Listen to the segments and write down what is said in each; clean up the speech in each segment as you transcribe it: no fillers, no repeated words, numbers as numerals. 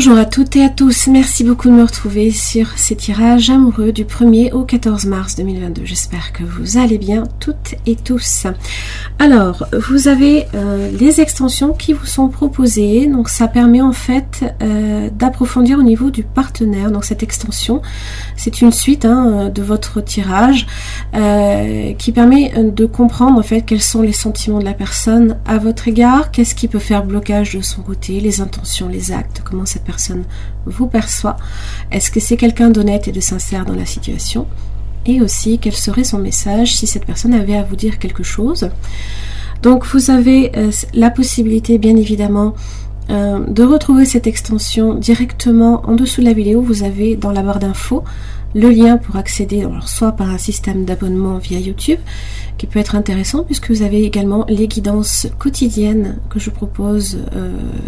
Bonjour à toutes et à tous, merci beaucoup de me retrouver sur ces tirages amoureux du 1er au 14 mars 2022. J'espère que vous allez bien toutes et tous. Alors, vous avez les extensions qui vous sont proposées, donc ça permet en fait d'approfondir au niveau du partenaire. Donc cette extension, c'est une suite de votre tirage qui permet de comprendre en fait quels sont les sentiments de la personne à votre égard, qu'est-ce qui peut faire blocage de son côté, les intentions, les actes, comment cette personne vous perçoit, est-ce que c'est quelqu'un d'honnête et de sincère dans la situation, et aussi quel serait son message si cette personne avait à vous dire quelque chose. Donc vous avez la possibilité bien évidemment de retrouver cette extension directement en dessous de la vidéo. Vous avez dans la barre d'infos le lien pour accéder, alors soit par un système d'abonnement via YouTube qui peut être intéressant puisque vous avez également les guidances quotidiennes que je propose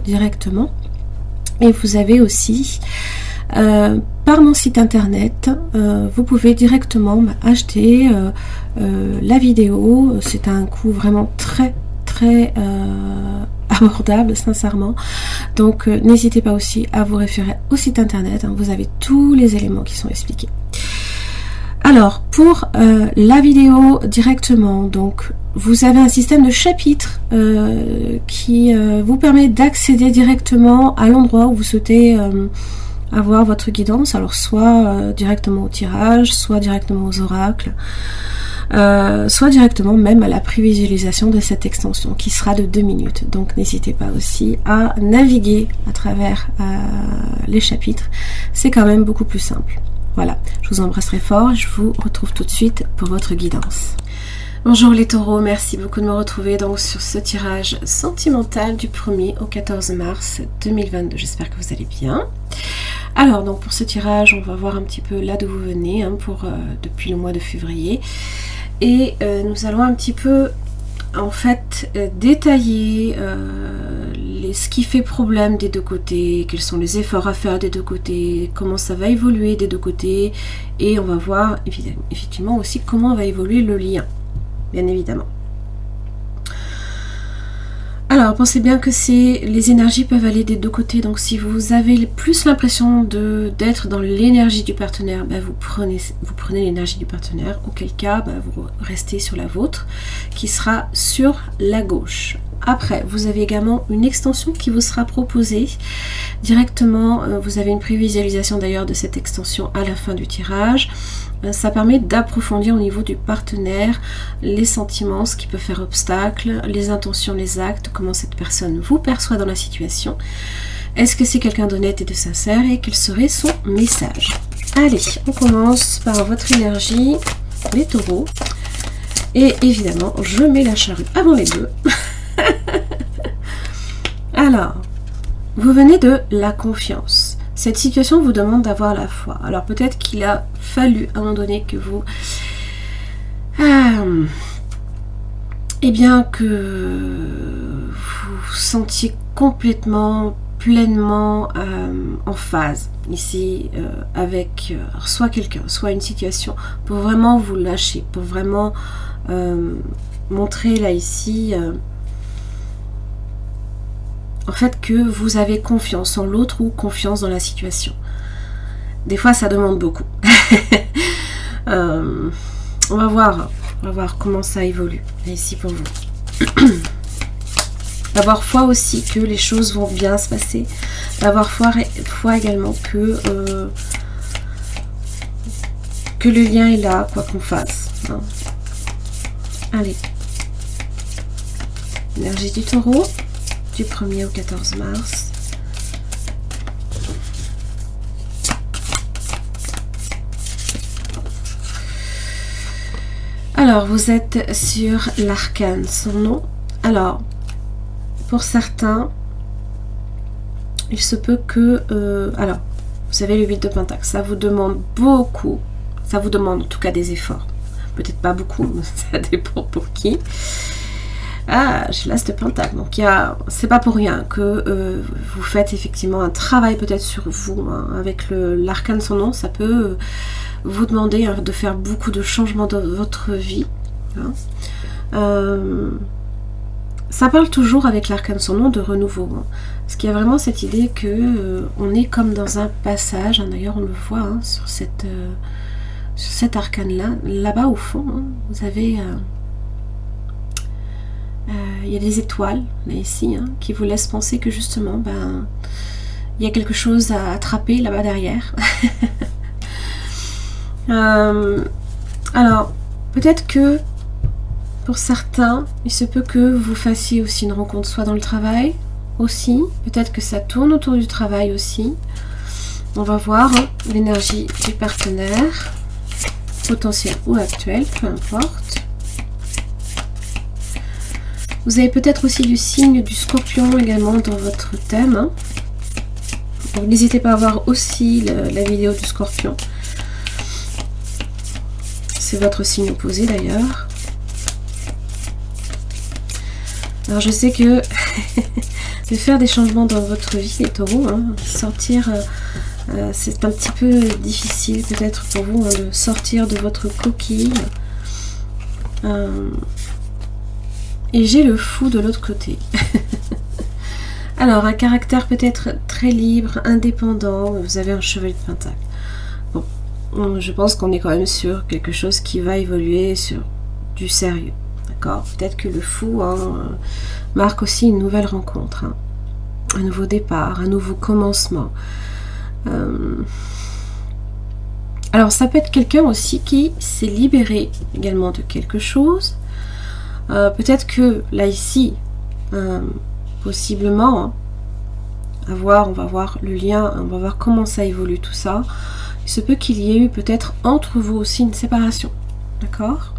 directement. Et vous avez aussi, par mon site internet, vous pouvez directement acheter la vidéo. C'est un coût vraiment très abordable, sincèrement. Donc n'hésitez pas aussi à vous référer au site internet. Vous avez tous les éléments qui sont expliqués. Alors, pour la vidéo directement, donc vous avez un système de chapitres qui vous permet d'accéder directement à l'endroit où vous souhaitez avoir votre guidance, alors soit directement au tirage, soit directement aux oracles, soit directement même à la prévisualisation de cette extension qui sera de 2 minutes. Donc n'hésitez pas aussi à naviguer à travers les chapitres, c'est quand même beaucoup plus simple. Voilà, je vous embrasse très fort, je vous retrouve tout de suite pour votre guidance. Bonjour les taureaux, merci beaucoup de me retrouver donc sur ce tirage sentimental du 1er au 14 mars 2022. J'espère que vous allez bien. Alors donc pour ce tirage, on va voir un petit peu là d'où vous venez depuis le mois de février. Et nous allons un petit peu en fait détailler ce qui fait problème des deux côtés, quels sont les efforts à faire des deux côtés, comment ça va évoluer des deux côtés, et on va voir effectivement aussi comment va évoluer le lien, bien évidemment. Alors pensez bien que les énergies peuvent aller des deux côtés, donc si vous avez plus l'impression d'être dans l'énergie du partenaire, vous prenez l'énergie du partenaire, auquel cas vous restez sur la vôtre qui sera sur la gauche. Après, vous avez également une extension qui vous sera proposée directement. Vous avez une prévisualisation d'ailleurs de cette extension à la fin du tirage. Ça permet d'approfondir au niveau du partenaire les sentiments, ce qui peut faire obstacle, les intentions, les actes, comment cette personne vous perçoit dans la situation. Est-ce que c'est quelqu'un d'honnête et de sincère et quel serait son message? Allez, on commence par votre énergie, les taureaux. Et évidemment, je mets la charrue avant les bœufs. Alors, vous venez de la confiance. Cette situation vous demande d'avoir la foi. Alors peut-être qu'il a fallu à un moment donné que vous... que vous vous sentiez complètement, pleinement en phase ici avec soit quelqu'un, soit une situation, pour vraiment vous lâcher, pour vraiment montrer là ici... en fait que vous avez confiance en l'autre ou confiance dans la situation. Des fois ça demande beaucoup. On va voir comment ça évolue ici pour vous. D'avoir foi aussi que les choses vont bien se passer. D'avoir foi également que le lien est là, quoi qu'on fasse. Allez. Énergie du taureau. Du 1er au 14 mars. Alors, vous êtes sur l'arcane, son nom. Alors, pour certains, il se peut que... alors, vous avez le 8 de Pentacle. Ça vous demande beaucoup. Ça vous demande en tout cas des efforts. Peut-être pas beaucoup, mais ça dépend pour qui. Ah, j'ai l'as de Pentacle, donc c'est pas pour rien que vous faites effectivement un travail peut-être sur vous, avec l'arcane son nom, ça peut vous demander de faire beaucoup de changements dans votre vie. ça parle toujours avec l'arcane sans nom de renouveau. Hein, parce qu'il y a vraiment cette idée que on est comme dans un passage. Hein, d'ailleurs, on le voit hein, sur cet arcane-là. Là-bas, au fond, hein, vous avez... il y a des étoiles, là, ici, hein, qui vous laissent penser que justement, ben, il y a quelque chose à attraper là-bas derrière. Alors, peut-être que pour certains, il se peut que vous fassiez aussi une rencontre, soit dans le travail, aussi. Peut-être que ça tourne autour du travail aussi. On va voir hein, l'énergie du partenaire, potentiel ou actuel, peu importe. Vous avez peut-être aussi du signe du Scorpion également dans votre thème. Hein. Donc n'hésitez pas à voir aussi la vidéo du Scorpion. C'est votre signe opposé d'ailleurs. Alors je sais que de faire des changements dans votre vie, les taureaux, hein, sortir, c'est un petit peu difficile peut-être pour vous hein, de sortir de votre coquille. Et j'ai le fou de l'autre côté. Alors, un caractère peut-être très libre, indépendant. Vous avez un chevalier de pentacle. Bon, je pense qu'on est quand même sur quelque chose qui va évoluer sur du sérieux. D'accord ? Peut-être que le fou hein, marque aussi une nouvelle rencontre. Hein. Un nouveau départ, un nouveau commencement. Alors, ça peut être quelqu'un aussi qui s'est libéré également de quelque chose. Peut-être que là ici, possiblement, hein, on va voir le lien, on va voir comment ça évolue tout ça. Il se peut qu'il y ait eu peut-être entre vous aussi une séparation, d'accord?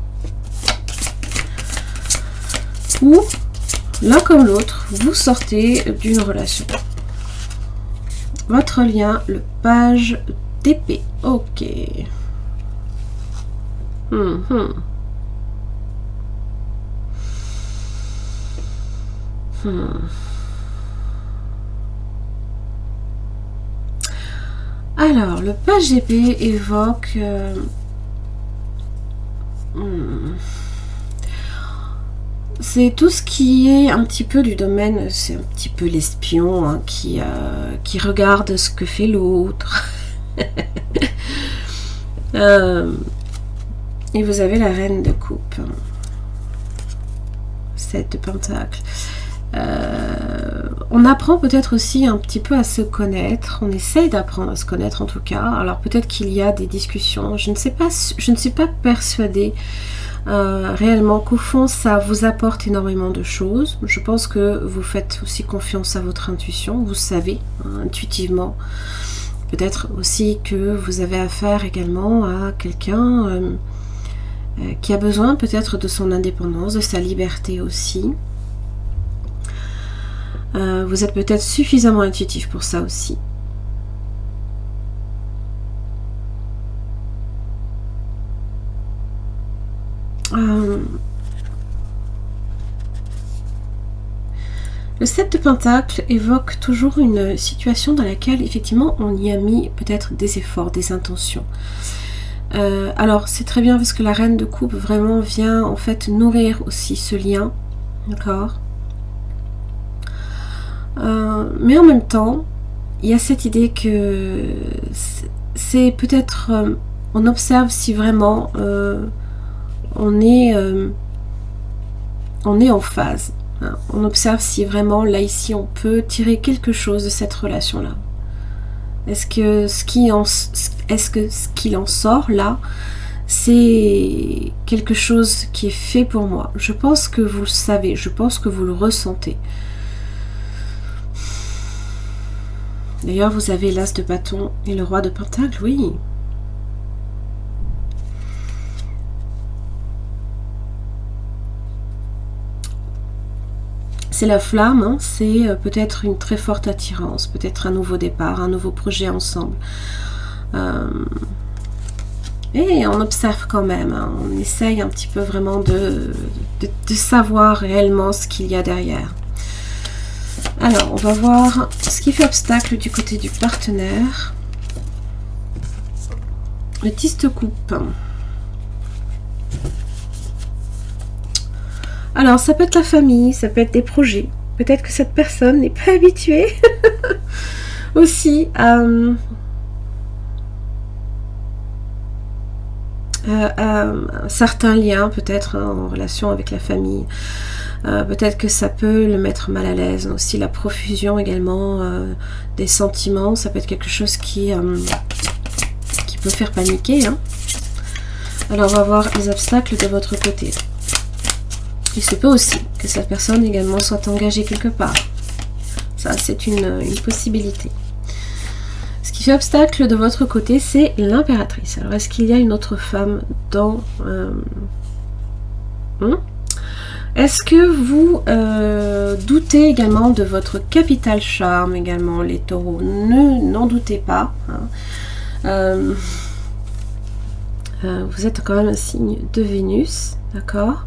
Ou l'un comme l'autre, vous sortez d'une relation. Votre lien, le page d'épée, ok. Alors, le page d'épée évoque c'est tout ce qui est un petit peu du domaine, c'est un petit peu l'espion hein, qui regarde ce que fait l'autre. Et vous avez la reine de coupe. 7 de pentacle. On apprend peut-être aussi un petit peu à se connaître. On essaye d'apprendre à se connaître en tout cas. Alors peut-être qu'il y a des discussions. Je ne suis pas persuadée réellement qu'au fond ça vous apporte énormément de choses. Je pense que vous faites aussi confiance à votre intuition. Vous savez hein, intuitivement. Peut-être aussi que vous avez affaire également à quelqu'un qui a besoin peut-être de son indépendance, de sa liberté aussi. Vous êtes peut-être suffisamment intuitif pour ça aussi. Le 7 de pentacle évoque toujours une situation dans laquelle effectivement on y a mis peut-être des efforts, des intentions. Alors c'est très bien parce que la reine de coupe vraiment vient en fait nourrir aussi ce lien, d'accord. Mais en même temps, il y a cette idée que c'est peut-être, on observe si vraiment on est en phase. Hein. On observe si vraiment là ici on peut tirer quelque chose de cette relation-là. Est-ce que ce qu'il en sort là, c'est quelque chose qui est fait pour moi? Je pense que vous le savez, je pense que vous le ressentez. D'ailleurs, vous avez l'as de bâton et le roi de pentacle, oui. C'est la flamme, hein, c'est peut-être une très forte attirance, peut-être un nouveau départ, un nouveau projet ensemble. Et on observe quand même, hein, on essaye un petit peu vraiment de savoir réellement ce qu'il y a derrière. Alors, on va voir ce qui fait obstacle du côté du partenaire. Le 10 de coupe. Alors, ça peut être la famille, ça peut être des projets. Peut-être que cette personne n'est pas habituée aussi à certains liens, peut-être en relation avec la famille. Peut-être que ça peut le mettre mal à l'aise. Aussi la profusion également des sentiments, ça peut être quelque chose qui peut faire paniquer. Hein. Alors on va voir les obstacles de votre côté. Il se peut aussi que cette personne également soit engagée quelque part. Ça, c'est une possibilité. Ce qui fait obstacle de votre côté, c'est l'impératrice. Alors, est-ce qu'il y a une autre femme dans... Est-ce que vous doutez également de votre capital charme également, les taureaux? N'en doutez pas. Hein. Vous êtes quand même un signe de Vénus, d'accord?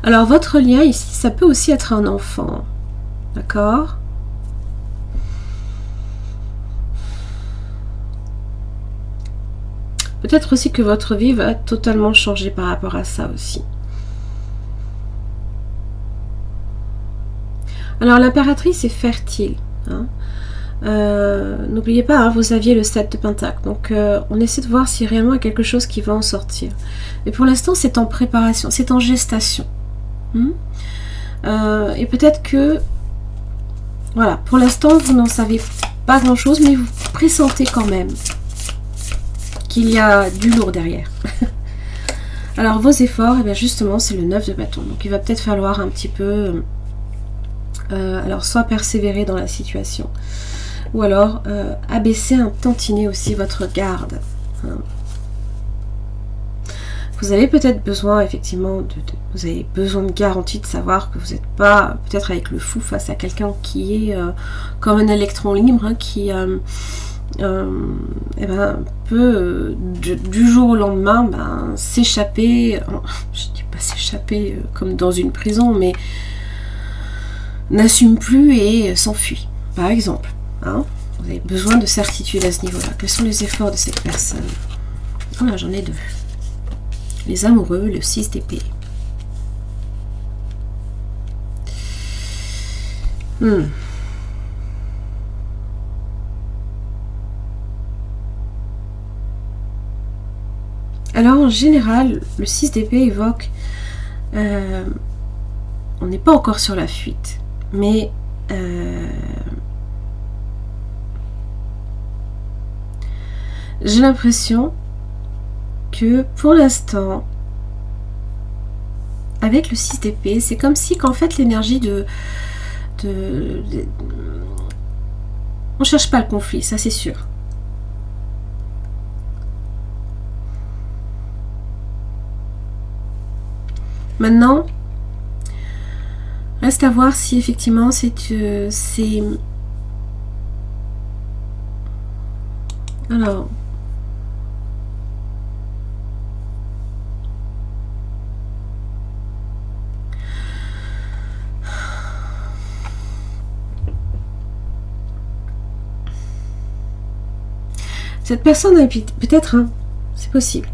Alors votre lien ici, ça peut aussi être un enfant, d'accord? Peut-être aussi que votre vie va totalement changer par rapport à ça aussi. Alors l'impératrice est fertile, hein. N'oubliez pas, hein, vous aviez le 7 de Pentacle, donc on essaie de voir s'il réellement y a quelque chose qui va en sortir. Mais pour l'instant, c'est en préparation, c'est en gestation. Et peut-être que, voilà, pour l'instant, vous n'en savez pas grand-chose, mais vous pressentez quand même qu'il y a du lourd derrière. Alors, vos efforts, et bien justement, c'est le 9 de bâton. Donc, il va peut-être falloir un petit peu, alors, soit persévérer dans la situation, ou alors abaisser un tantinet aussi votre garde. Hein. Vous avez peut-être besoin, effectivement, vous avez besoin de garantie de savoir que vous n'êtes pas, peut-être avec le fou, face à quelqu'un qui est comme un électron libre, hein, qui peut, du jour au lendemain, s'échapper, je ne dis pas s'échapper comme dans une prison, mais n'assume plus et s'enfuit, par exemple. Hein, vous avez besoin de certitude à ce niveau-là. Quels sont les efforts de cette personne? Voilà, j'en ai deux. Les amoureux, le 6 d'épée. Alors en général, le 6 d'épée évoque... on n'est pas encore sur la fuite, mais... j'ai l'impression que pour l'instant, avec le 6 d'épée, c'est comme si qu'en fait l'énergie on cherche pas le conflit, ça c'est sûr. Maintenant, reste à voir si effectivement c'est alors cette personne a peut-être, hein, c'est possible,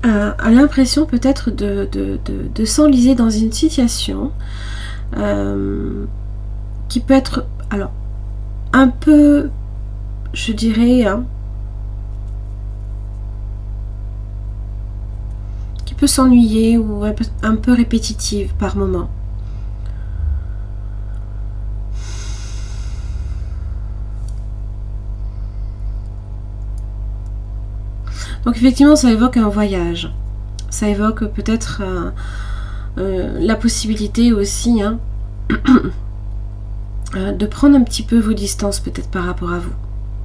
a l'impression peut-être de s'enliser dans une situation qui peut être, alors, un peu, je dirais, hein, qui peut s'ennuyer ou un peu répétitive par moment. Donc effectivement, ça évoque un voyage. Ça évoque peut-être la possibilité aussi, hein, de prendre un petit peu vos distances peut-être par rapport à vous.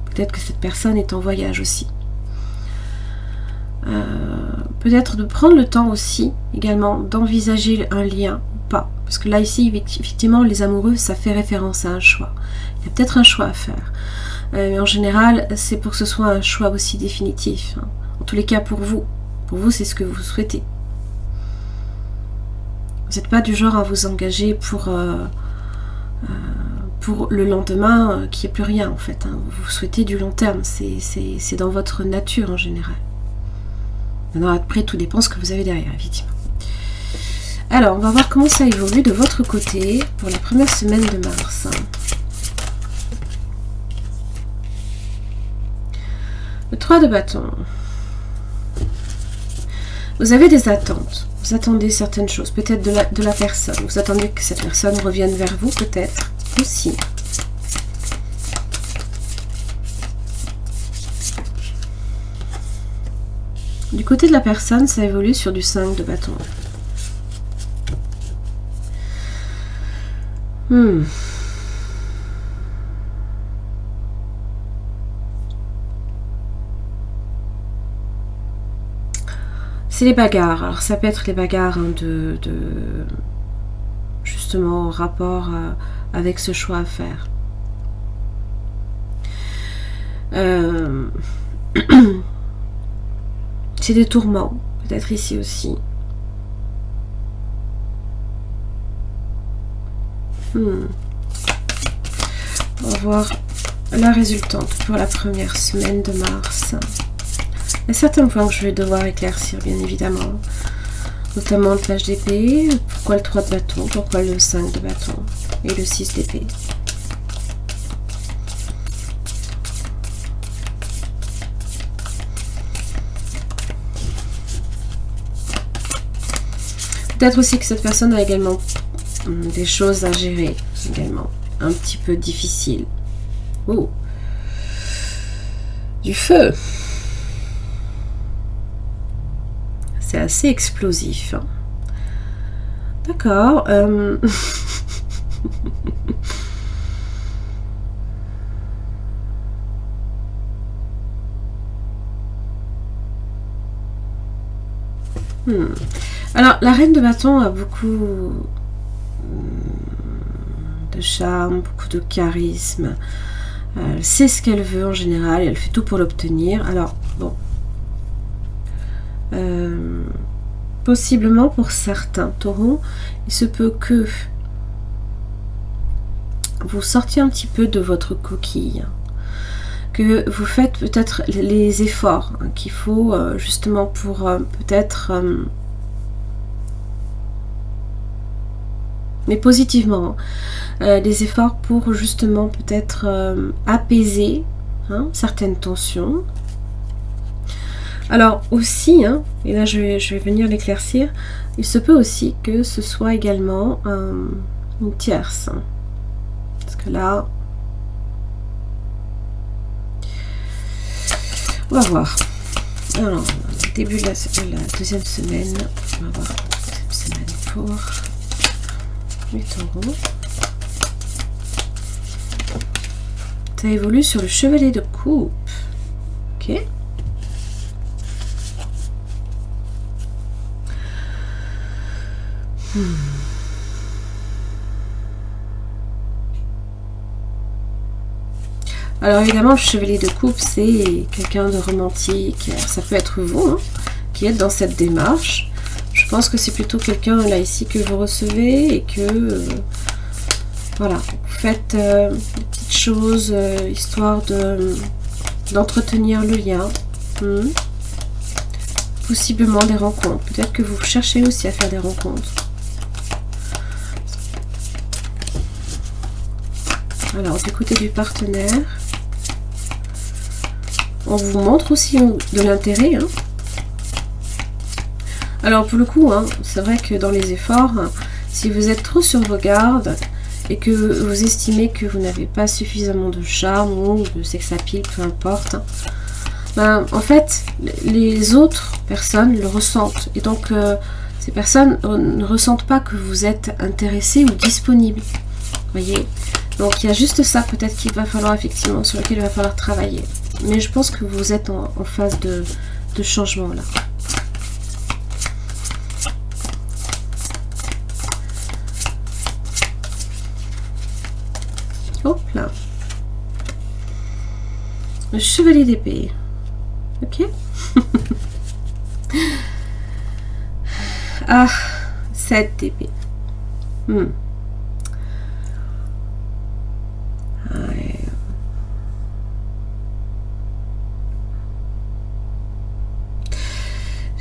Peut-être que cette personne est en voyage aussi. Peut-être de prendre le temps aussi également d'envisager un lien ou pas. Parce que là ici, effectivement, les amoureux, ça fait référence à un choix. Il y a peut-être un choix à faire. Mais en général, c'est pour que ce soit un choix aussi définitif. Hein. En tous les cas, pour vous, c'est ce que vous souhaitez. Vous n'êtes pas du genre à vous engager pour le lendemain qu'il n'y ait plus rien, en fait. Hein. Vous souhaitez du long terme, c'est dans votre nature en général. Maintenant, après, tout dépend ce que vous avez derrière, effectivement. Alors, on va voir comment ça évolue de votre côté pour la première semaine de mars. Le 3 de bâton. Vous avez des attentes. Vous attendez certaines choses, peut-être de la personne. Vous attendez que cette personne revienne vers vous, peut-être aussi. Du côté de la personne, ça évolue sur du 5 de bâton. C'est les bagarres. Alors ça peut être les bagarres hein, justement en rapport avec ce choix à faire. C'est des tourments, peut-être ici aussi. On va voir la résultante pour la première semaine de mars. Il y a certains points que je vais devoir éclaircir, bien évidemment. Notamment le page d'épée. Pourquoi le 3 de bâton? Pourquoi le 5 de bâton? Et le 6 d'épée? Peut-être aussi que cette personne a également des choses à gérer, également. Un petit peu difficile. Oh! Du feu! C'est assez explosif. D'accord. Alors, la reine de bâton a beaucoup de charme, beaucoup de charisme. Elle sait ce qu'elle veut en général et elle fait tout pour l'obtenir. Alors, bon. Possiblement pour certains taureaux, il se peut que vous sortiez un petit peu de votre coquille, que vous faites peut-être les efforts qu'il faut justement pour peut-être, mais positivement, des efforts pour justement peut-être apaiser certaines tensions. Alors aussi, et là je vais venir l'éclaircir, il se peut aussi que ce soit également une tierce. Parce que là, on va voir. Alors, début de la deuxième semaine, on va voir la deuxième semaine pour les taureaux. Ça évolue sur le chevalet de coupe. Ok. Alors évidemment, le chevalier de coupe, c'est quelqu'un de romantique. Ça peut être vous qui êtes dans cette démarche. Je pense que c'est plutôt quelqu'un là ici que vous recevez et que voilà, vous faites des petites choses histoire d'entretenir le lien. Possiblement des rencontres. Peut-être que vous cherchez aussi à faire des rencontres. Alors, du côté du partenaire, on vous montre aussi de l'intérêt. Alors, pour le coup, c'est vrai que dans les efforts, si vous êtes trop sur vos gardes et que vous estimez que vous n'avez pas suffisamment de charme ou de sex appeal, peu importe, en fait, les autres personnes le ressentent. Et donc, ces personnes ne ressentent pas que vous êtes intéressé ou disponible. Vous voyez ? Donc il y a juste ça peut-être qu'il va falloir effectivement, sur lequel il va falloir travailler. Mais je pense que vous êtes en phase de changement là. Hop là. Le chevalier d'épée. Ok. Ah, 7 d'épée.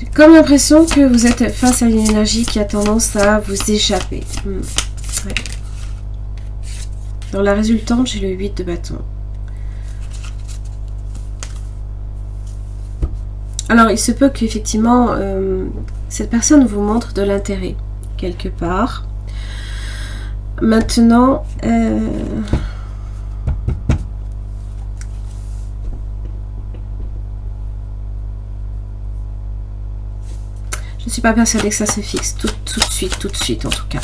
J'ai comme l'impression que vous êtes face à une énergie qui a tendance à vous échapper. Ouais. Dans la résultante, j'ai le 8 de bâton. Alors, il se peut qu'effectivement, cette personne vous montre de l'intérêt, quelque part. Maintenant, je ne suis pas persuadée que ça se fixe tout de suite en tout cas.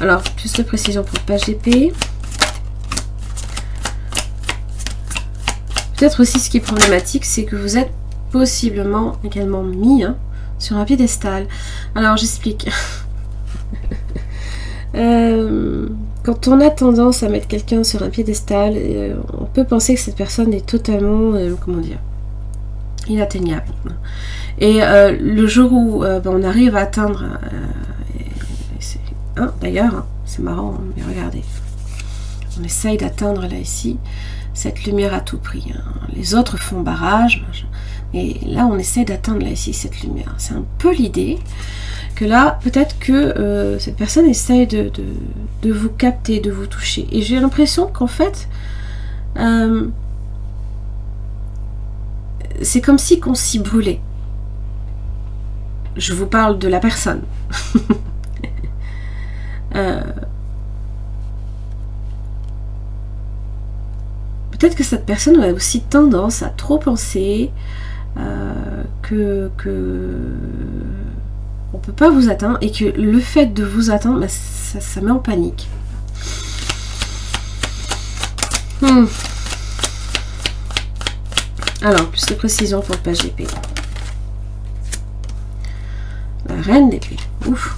Alors, plus de précision pour le page d'épée. Peut-être aussi ce qui est problématique, c'est que vous êtes possiblement également mis sur un piédestal. Alors, j'explique. Quand on a tendance à mettre quelqu'un sur un piédestal, on peut penser que cette personne est totalement, comment dire, inatteignable. Et le jour où on arrive à atteindre, d'ailleurs, c'est marrant, mais regardez, on essaye d'atteindre là ici cette lumière à tout prix. Les autres font barrage, et là on essaie d'atteindre là ici cette lumière. C'est un peu l'idée que là, peut-être que cette personne essaye de vous capter, de vous toucher. Et j'ai l'impression qu'en fait, c'est comme si qu'on s'y brûlait. Je vous parle de la personne. Peut-être que cette personne a aussi tendance à trop penser que on peut pas vous atteindre et que le fait de vous atteindre, bah, ça met en panique. Alors, plus de précision pour le page d'épée. La reine d'épée. Ouf.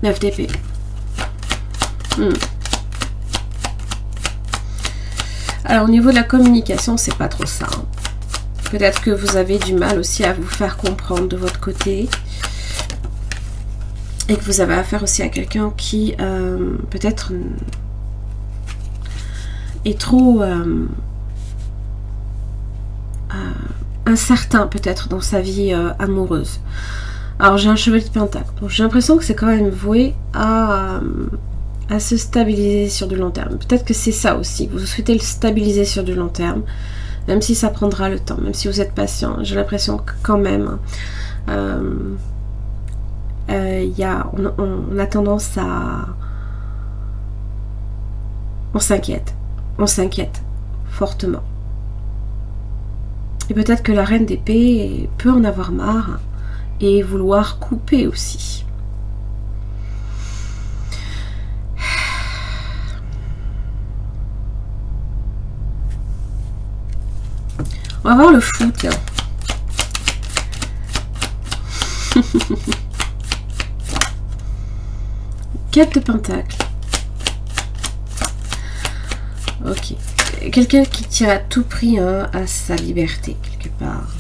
Neuf d'épée. Alors, au niveau de la communication, c'est pas trop ça. Peut-être que vous avez du mal aussi à vous faire comprendre de votre côté. Et que vous avez affaire aussi à quelqu'un qui, peut-être, est trop incertain, peut-être, dans sa vie amoureuse. Alors, j'ai un chevalier de pentacle. Donc, j'ai l'impression que c'est quand même voué à se stabiliser sur du long terme. Peut-être que c'est ça aussi. Vous souhaitez le stabiliser sur du long terme. Même si ça prendra le temps. Même si vous êtes patient. J'ai l'impression que quand même... on a tendance à... On s'inquiète. On s'inquiète. Fortement. Et peut-être que la reine d'épée peut en avoir marre. Et vouloir couper aussi. On va voir le fou, tiens. Quatre de pentacle. Ok. Quelqu'un qui tient à tout prix à sa liberté, quelque part.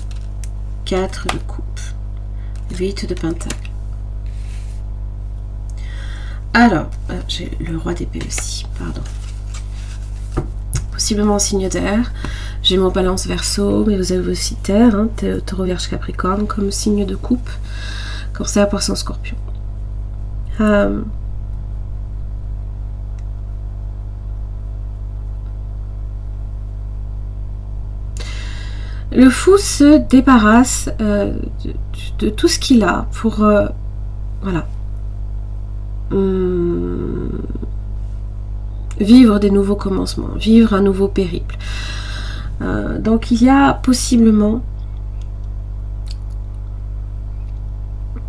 4 de coupe. 8 de pentacle. Alors, j'ai le roi d'épée aussi, pardon. Possiblement en signe d'air. J'ai mon balance verso, mais vous avez aussi terre, taureau, vierge, capricorne, comme signe de coupe. Cancer, poisson, scorpion. Le fou se débarrasse de tout ce qu'il a pour voilà, vivre des nouveaux commencements, vivre un nouveau périple. Donc il y a possiblement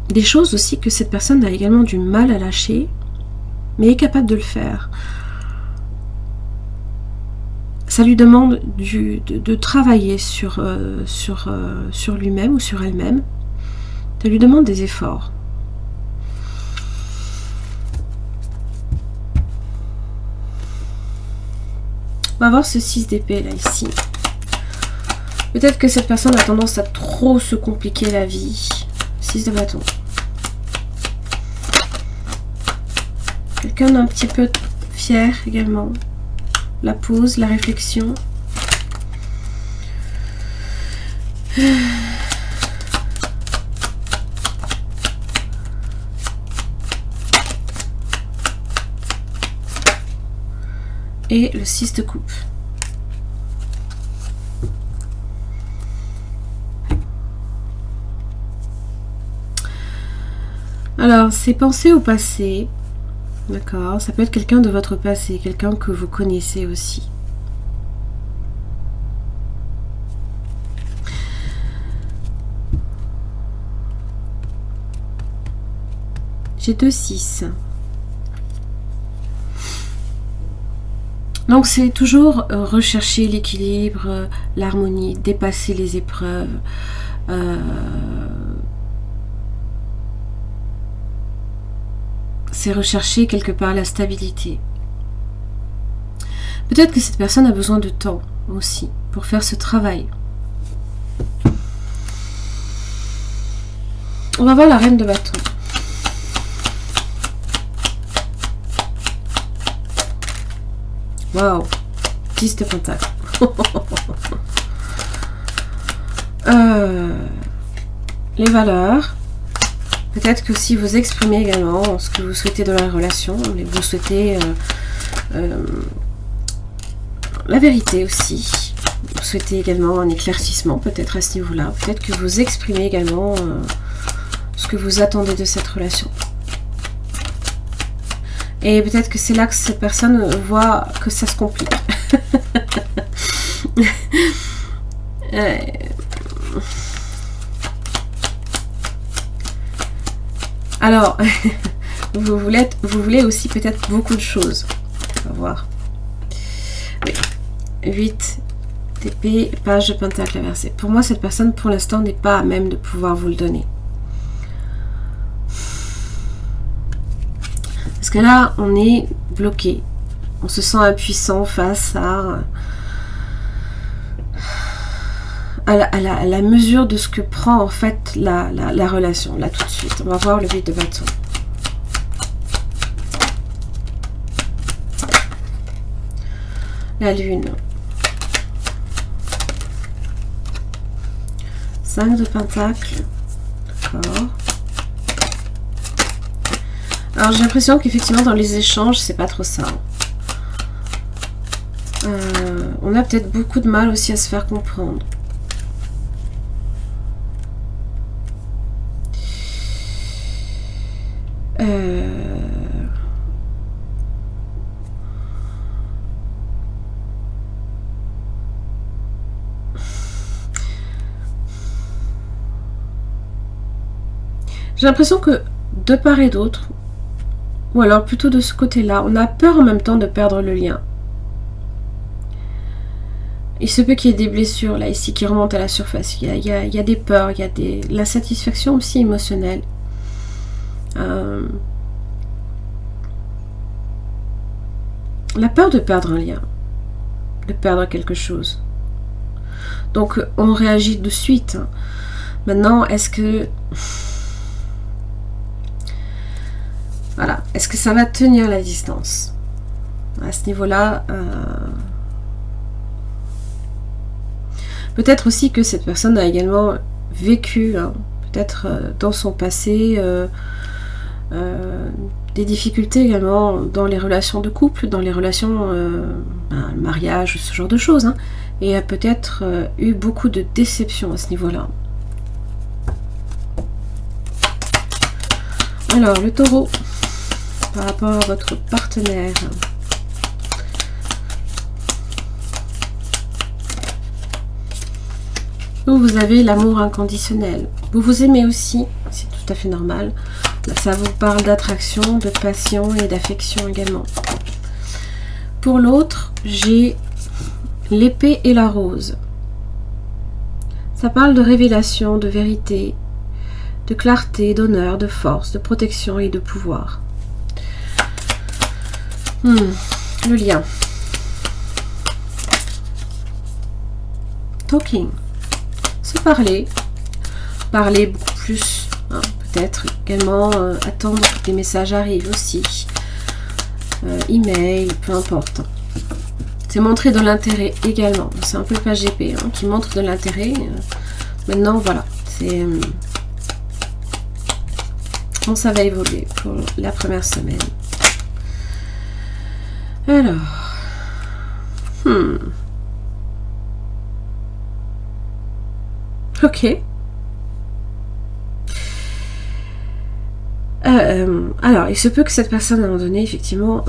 des choses aussi que cette personne a également du mal à lâcher, mais est capable de le faire. Ça lui demande de travailler sur lui-même ou sur elle-même. Ça lui demande des efforts. On va voir ce 6 d'épée là ici. Peut-être que cette personne a tendance à trop se compliquer la vie. 6 de bâton. Quelqu'un d'un petit peu fier également. la pause, la réflexion. Et le 6 de coupe. Alors, c'est penser au passé. D'accord, ça peut être quelqu'un de votre passé, quelqu'un que vous connaissez aussi. J'ai 2 6. Donc c'est toujours rechercher l'équilibre, l'harmonie, dépasser les épreuves. C'est rechercher quelque part la stabilité. Peut-être que cette personne a besoin de temps aussi pour faire ce travail. On va voir la reine de bâton. Waouh, 10 de pentacle. Les valeurs. Peut-être que si vous exprimez également ce que vous souhaitez dans la relation, vous souhaitez la vérité aussi. Vous souhaitez également un éclaircissement peut-être à ce niveau-là. Peut-être que vous exprimez également ce que vous attendez de cette relation. Et peut-être que c'est là que cette personne voit que ça se complique. Alors, vous voulez aussi peut-être beaucoup de choses. On va voir. Oui. 8 d'épée, page de pentacle inversé. Pour moi, cette personne, pour l'instant, n'est pas à même de pouvoir vous le donner. Parce que là, on est bloqué. On se sent impuissant face à la mesure de ce que prend en fait la relation. Là, tout de suite. On va voir le 8 de bâton. La lune. 5 de pentacle. D'accord. Alors j'ai l'impression qu'effectivement dans les échanges c'est pas trop ça. On a peut-être beaucoup de mal aussi à se faire comprendre. J'ai l'impression que de part et d'autre, ou alors plutôt de ce côté-là, on a peur en même temps de perdre le lien. Il se peut qu'il y ait des blessures là ici qui remontent à la surface. Il y a des peurs, il y a l'insatisfaction aussi émotionnelle. La peur de perdre un lien, de perdre quelque chose. Donc on réagit de suite. Maintenant, est-ce que... Voilà, est-ce que ça va tenir la distance? À ce niveau-là, peut-être aussi que cette personne a également vécu, hein, peut-être dans son passé, des difficultés également dans les relations de couple, dans les relations, le mariage, ce genre de choses, hein, et a peut-être eu beaucoup de déceptions à ce niveau-là. Alors, le taureau, par rapport à votre partenaire. Vous avez l'amour inconditionnel. Vous vous aimez aussi, c'est tout à fait normal. Ça vous parle d'attraction, de passion et d'affection également. Pour l'autre, j'ai l'épée et la rose. Ça parle de révélation, de vérité, de clarté, d'honneur, de force, de protection et de pouvoir. Le lien. Talking. Se parler. Parler beaucoup plus. Hein, peut-être également attendre que des messages arrivent aussi. Email, peu importe. C'est montrer de l'intérêt également. C'est un peu le page épée hein, qui montre de l'intérêt. Maintenant, voilà. C'est... Bon, ça va évoluer pour la première semaine. Alors... Ok. Alors, il se peut que cette personne, à un moment donné, effectivement,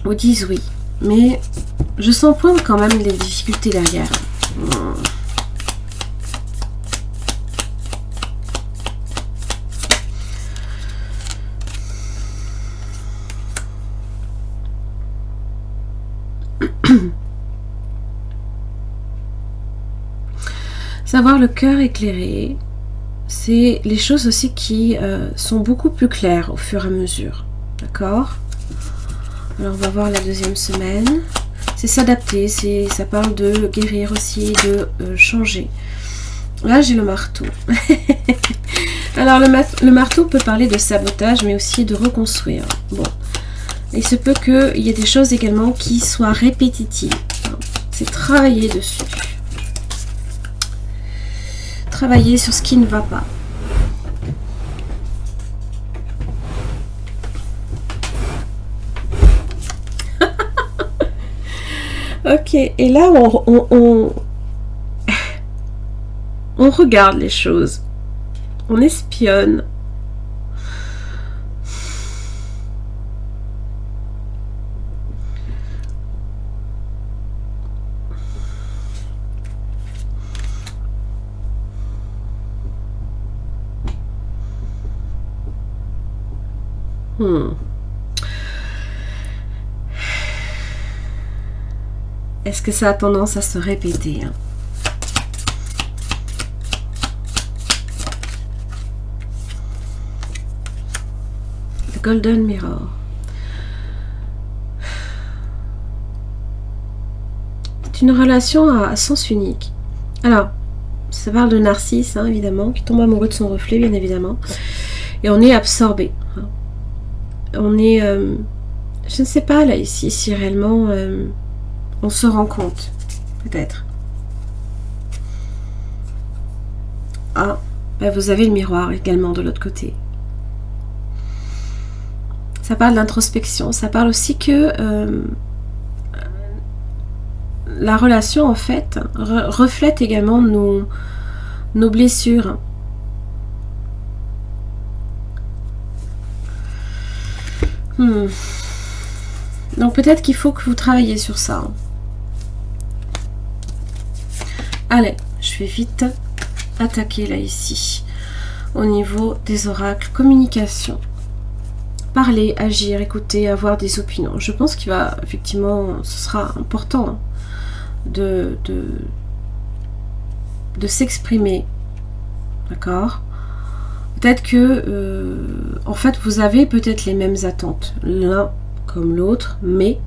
vous dise oui. Mais je sens poindre quand même les difficultés derrière. Savoir le cœur éclairé, c'est les choses aussi qui sont beaucoup plus claires au fur et à mesure. D'accord? Alors on va voir la deuxième semaine. C'est s'adapter, ça parle de guérir aussi, de changer. Là j'ai le marteau. Alors le marteau peut parler de sabotage mais aussi de reconstruire. Bon, il se peut qu'il y ait des choses également qui soient répétitives. C'est travailler dessus. Travailler sur ce qui ne va pas. Ok, et là on regarde les choses. On espionne. Est-ce que ça a tendance à se répéter hein? The Golden Mirror. C'est une relation à sens unique. Alors, ça parle de Narcisse, hein, évidemment, qui tombe amoureux de son reflet, bien évidemment. Et on est absorbé. Hein. On est... je ne sais pas, là, ici, si réellement... on se rend compte, peut-être. Ah, ben vous avez le miroir également de l'autre côté. Ça parle d'introspection. Ça parle aussi que la relation, en fait, reflète également nos blessures. Donc peut-être qu'il faut que vous travailliez sur ça. Allez, je vais vite attaquer là ici. Au niveau des oracles, communication. Parler, agir, écouter, avoir des opinions. Je pense qu'il va, effectivement, ce sera important de s'exprimer. D'accord ? Peut-être que, en fait, vous avez peut-être les mêmes attentes, l'un comme l'autre, mais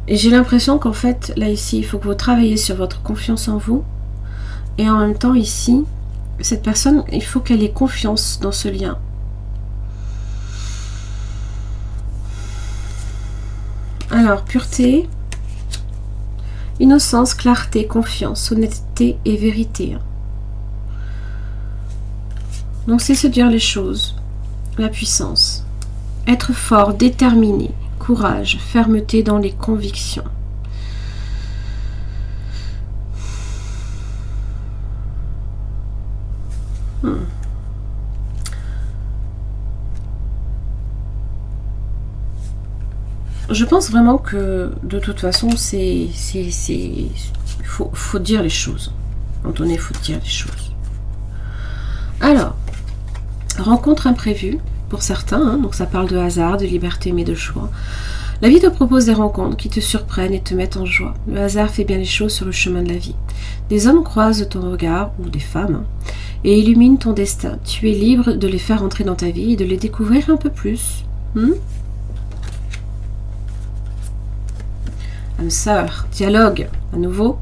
et j'ai l'impression qu'en fait, là ici, il faut que vous travaillez sur votre confiance en vous, et en même temps ici, cette personne, il faut qu'elle ait confiance dans ce lien. Alors, pureté, innocence, clarté, confiance, honnêteté et vérité. Donc c'est se dire les choses, la puissance, être fort, déterminé, courage, fermeté dans les convictions. Je pense vraiment que de toute façon, faut dire les choses. Quand on est, il faut dire les choses. Alors, rencontre imprévue pour certains, hein, donc ça parle de hasard, de liberté mais de choix. La vie te propose des rencontres qui te surprennent et te mettent en joie. Le hasard fait bien les choses sur le chemin de la vie. Des hommes croisent ton regard, ou des femmes, et illuminent ton destin. Tu es libre de les faire entrer dans ta vie et de les découvrir un peu plus. Âme sœur, dialogue, à nouveau.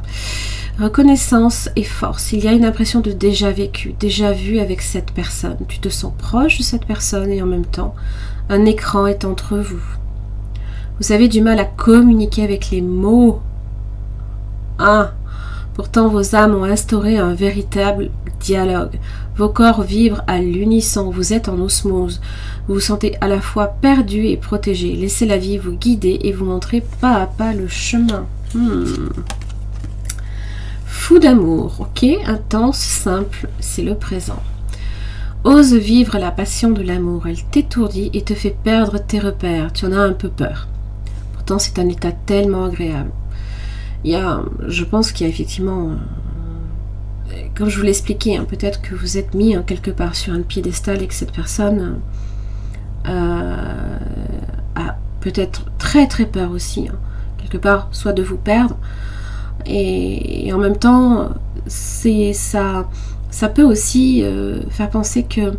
Reconnaissance et force. Il y a une impression de déjà vécu, déjà vu avec cette personne. Tu te sens proche de cette personne et en même temps, un écran est entre vous. Vous avez du mal à communiquer avec les mots. Pourtant, vos âmes ont instauré un véritable dialogue. Vos corps vibrent à l'unisson. Vous êtes en osmose. Vous vous sentez à la fois perdu et protégé. Laissez la vie vous guider et vous montrer pas à pas le chemin. Fou d'amour, ok, intense, simple, c'est le présent. Ose vivre la passion de l'amour, elle t'étourdit et te fait perdre tes repères, tu en as un peu peur. Pourtant c'est un état tellement agréable. Je pense qu'il y a effectivement, comme je vous l'ai expliqué, peut-être que vous êtes mis quelque part sur un piédestal et que cette personne a peut-être très très peur aussi, quelque part, soit de vous perdre, et en même temps ça peut aussi faire penser que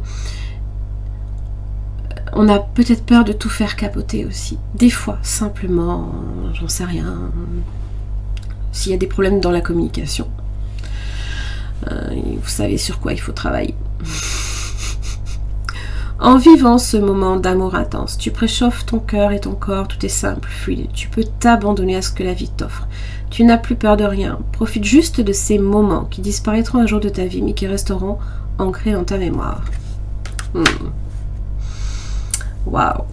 on a peut-être peur de tout faire capoter aussi, des fois simplement, j'en sais rien, s'il y a des problèmes dans la communication, vous savez sur quoi il faut travailler. En vivant ce moment d'amour intense, tu préchauffes ton cœur et ton corps, tout est simple, fluide. Tu peux t'abandonner à ce que la vie t'offre. Tu n'as plus peur de rien. Profite juste de ces moments qui disparaîtront un jour de ta vie, mais qui resteront ancrés dans ta mémoire. Waouh.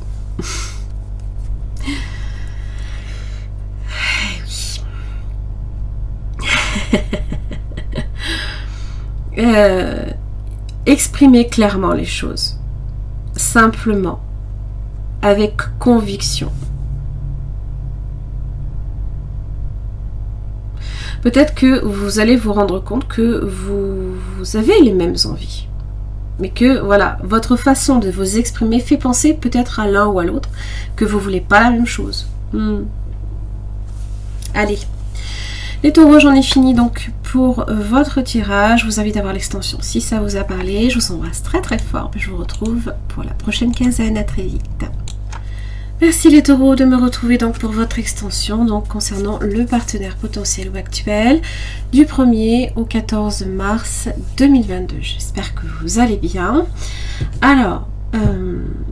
Exprimez clairement les choses. Simplement, avec conviction. Peut-être que vous allez vous rendre compte que vous avez les mêmes envies, mais que voilà, votre façon de vous exprimer fait penser peut-être à l'un ou à l'autre que vous ne voulez pas la même chose. Allez, les taureaux, j'en ai fini donc pour votre tirage. Je vous invite à voir l'extension si ça vous a parlé. Je vous embrasse très très fort. Je vous retrouve pour la prochaine quinzaine. À très vite. Merci les taureaux de me retrouver donc pour votre extension donc concernant le partenaire potentiel ou actuel du 1er au 14 mars 2022. J'espère que vous allez bien. Alors,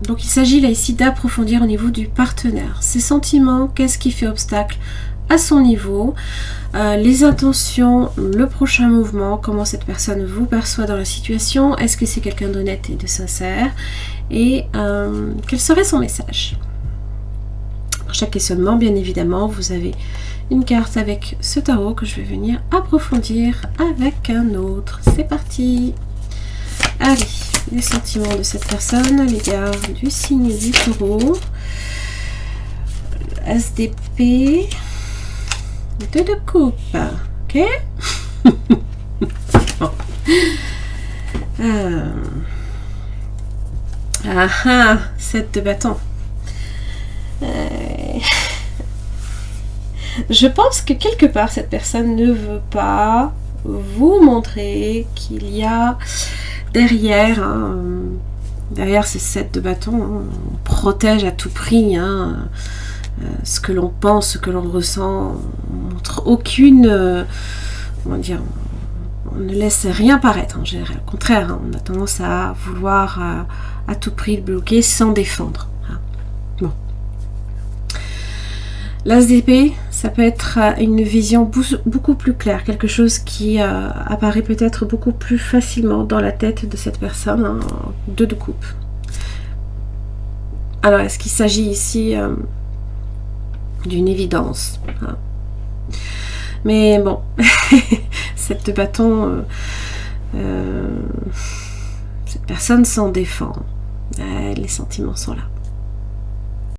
donc il s'agit là ici d'approfondir au niveau du partenaire. Ses sentiments, qu'est-ce qui fait obstacle à son niveau, les intentions, le prochain mouvement, comment cette personne vous perçoit dans la situation, est-ce que c'est quelqu'un d'honnête et de sincère, et quel serait son message. Pour chaque questionnement, bien évidemment, vous avez une carte avec ce tarot que je vais venir approfondir avec un autre. C'est parti. Allez, les sentiments de cette personne à l'égard du signe du taureau. As d'épée. Deux de coupe, ok. Sept de bâton. Je pense que quelque part cette personne ne veut pas vous montrer qu'il y a derrière, derrière ces 7 de bâton, on protège à tout prix, ce que l'on pense, ce que l'on ressent, on montre aucune, comment dire, on ne laisse rien paraître en général. Au contraire, on a tendance à vouloir à tout prix le bloquer sans défendre. Bon. L'as d'épée, ça peut être une vision beaucoup plus claire, quelque chose qui apparaît peut-être beaucoup plus facilement dans la tête de cette personne. Deux de coupe. Alors, est-ce qu'il s'agit ici d'une évidence, mais bon, cette bâton, cette personne s'en défend, les sentiments sont là.